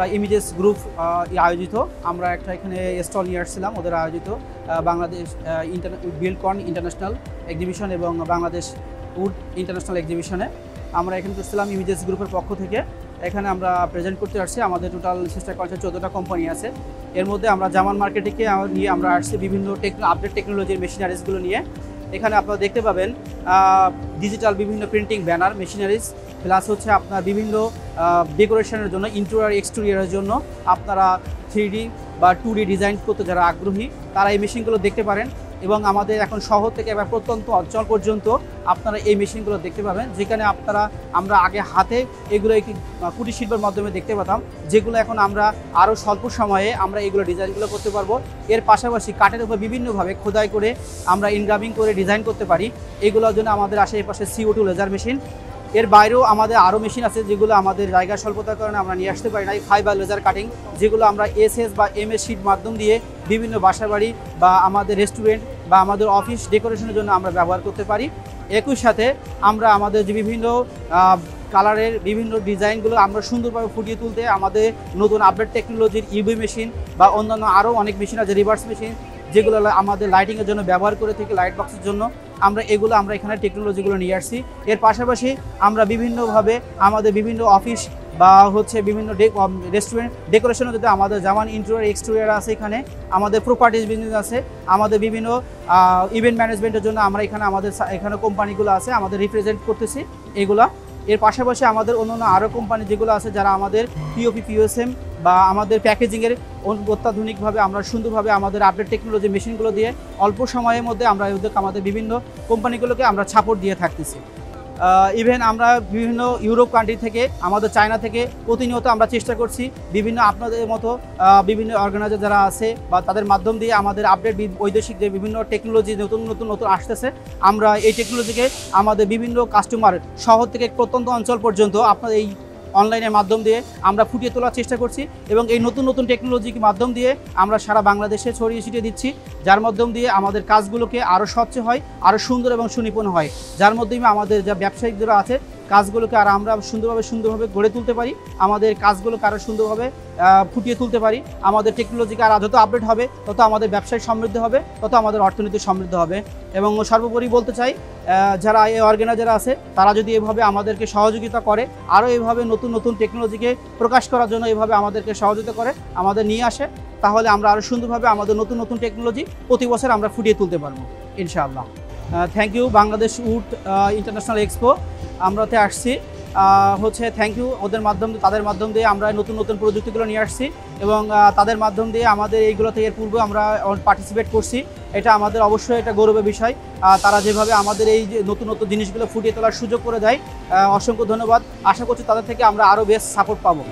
আমরা images group আয়োজিত আমরা একটা এখানে স্টল নিয়ে আসছিলাম ওদের আয়োজিত বাংলাদেশ বিল্ডকন ইন্টারন্যাশনাল এক্সিবিশন এবং বাংলাদেশ উড ইন্টারন্যাশনাল এক্সিবিশনে আমরা এখানে করছিলাম ইমেজেস গ্রুপের পক্ষ থেকে। এখানে আমরা প্রেজেন্ট করতে আসছি। আমাদের টোটাল সিস্টার কনসার্ট 14টা কোম্পানি আছে। এর মধ্যে আমরা জামান মার্কেটিংকে নিয়ে আমরা আসছি বিভিন্ন আপডেট টেকনোলজির মেশিনারিজগুলো নিয়ে। এখানে আপনারা দেখতে পাবেন ডিজিটাল বিভিন্ন প্রিন্টিং ব্যানার মেশিনারিজ প্লাস হচ্ছে আপনার বিভিন্ন ডেকোরেশনের জন্য ইন্টেরিয়র এক্সটেরিয়রের জন্য আপনারা 3D বা 2D ডিজাইন করতে যারা আগ্রহী তারা এই মেশিনগুলো দেখতে পারেন। এবং আমাদের এখন শহর থেকে এবার প্রত্যন্ত অঞ্চল পর্যন্ত আপনারা এই মেশিনগুলো দেখতে পাবেন, যেখানে আমরা আগে হাতে এগুলো কুটির শিল্পের মাধ্যমে দেখতে পেতাম, যেগুলো এখন আমরা আরও স্বল্প সময়ে আমরা এগুলো ডিজাইনগুলো করতে পারবো। এর পাশাপাশি কাঠের উপর বিভিন্নভাবে খোদাই করে আমরা ইনগ্রাভিং করে ডিজাইন করতে পারি। এগুলোর জন্য আমাদের আশেপাশে CO2 লেজার মেশিন। এর বাইরেও আমাদের আরও মেশিন আছে যেগুলো আমাদের জায়গার স্বল্পতার কারণে আমরা নিয়ে আসতে পারি না। ফাইবার লেজার কাটিং যেগুলো আমরা SS বা MS শিট মাধ্যম দিয়ে বিভিন্ন বাসাবাড়ি বা আমাদের রেস্টুরেন্ট বা আমাদের অফিস ডেকোরেশনের জন্য আমরা ব্যবহার করতে পারি। একই সাথে আমরা আমাদের যে বিভিন্ন কালারের বিভিন্ন ডিজাইনগুলো আমরা সুন্দরভাবে ফুটিয়ে তুলতে আমাদের নতুন আপডেট টেকনোলজির UV মেশিন বা অন্যান্য আরও অনেক মেশিন আছে, রিভার্স মেশিন, যেগুলো আমাদের লাইটিংয়ের জন্য ব্যবহার করে থেকে লাইট বক্সের জন্য আমরা এখানে টেকনোলজিগুলো নিয়ে আসছি। এর পাশাপাশি আমরা বিভিন্নভাবে আমাদের বিভিন্ন অফিস বা হচ্ছে বিভিন্ন রেস্টুরেন্ট ডেকোরেশনের যদি আমাদের যেমন ইন্টেরিয়র এক্সটেরিয়র আছে, এখানে আমাদের প্রপার্টিজ বিজনেস আছে, আমাদের বিভিন্ন ইভেন্ট ম্যানেজমেন্টের জন্য আমরা এখানে কোম্পানিগুলো আছে আমাদের রিপ্রেজেন্ট করতেছি এগুলা। এর পাশাপাশি আমাদের অন্যান্য আরও কোম্পানি যেগুলো আছে যারা আমাদের POP POSM বা আমাদের প্যাকেজিংয়ের অত্যাধুনিকভাবে আমরা সুন্দরভাবে আমাদের আপডেট টেকনোলজি মেশিনগুলো দিয়ে অল্প সময়ের মধ্যে আমরা আমাদের বিভিন্ন কোম্পানিগুলোকে আমরা সাপোর্ট দিয়ে থাকতেছি। ইভেন আমরা বিভিন্ন ইউরোপ কান্ট্রি থেকে আমাদের চায়না থেকে প্রতিনিয়ত আমরা চেষ্টা করছি বিভিন্ন আপনাদের মতো বিভিন্ন অর্গানাইজার যারা আছে বা তাদের মাধ্যম দিয়ে আমাদের আপডেট বৈদেশিক যে বিভিন্ন টেকনোলজি নতুন আসতেছে আমরা এই টেকনোলজিকে আমাদের বিভিন্ন কাস্টমার শহর থেকে প্রত্যন্ত অঞ্চল পর্যন্ত আপনার এই অনলাইনের মাধ্যম দিয়ে আমরা ফুটিয়ে তোলার চেষ্টা করছি এবং এই নতুন টেকনোলজির মাধ্যম দিয়ে আমরা সারা বাংলাদেশে ছড়িয়ে ছিটিয়ে দিচ্ছি, যার মাধ্যম দিয়ে আমাদের কাজগুলোকে আরও স্বচ্ছ হয়, আরও সুন্দর এবং সুনিপুণ হয়, যার মাধ্যমে আমাদের যা ব্যবসায়িক যারা আছে কাজগুলোকে আর আমরা সুন্দরভাবে গড়ে তুলতে পারি, আমাদের কাজগুলোকে আরও সুন্দরভাবে ফুটিয়ে তুলতে পারি। আমাদের টেকনোলজিকে আর যত আপডেট হবে তত আমাদের ব্যবসায় সমৃদ্ধ হবে, তত আমাদের অর্থনীতি সমৃদ্ধ হবে। এবং সর্বোপরি বলতে চাই যারা এই অর্গানাইজার আছে তারা যদি এভাবে আমাদেরকে সহযোগিতা করে, আরও এইভাবে নতুন টেকনোলজিকে প্রকাশ করার জন্য এভাবে আমাদেরকে সহযোগিতা করে আমাদের নিয়ে আসে, তাহলে আমরা আরও সুন্দরভাবে আমাদের নতুন টেকনোলজি প্রতি বছর আমরা ফুটিয়ে তুলতে পারবো ইনশাআল্লাহ। Thank you Bangladesh Wood International Expo আমরাতে আসছি থ্যাংক ইউ তাদের মাধ্যম দিয়ে আমরা নতুন প্রযুক্তিগুলো নিয়ে আসছি এবং তাদের মাধ্যম দিয়ে আমাদের এইগুলোতে এর পূর্বে আমরা পার্টিসিপেট করছি। এটা আমাদের অবশ্যই একটা গৌরবের বিষয়। তারা যেভাবে আমাদের এই যে নতুন জিনিসগুলো ফুটিয়ে তোলার সুযোগ করে দেয়, অসংখ্য ধন্যবাদ। আশা করছি তাদের থেকে আমরা আরও বেশ সাপোর্ট পাবো।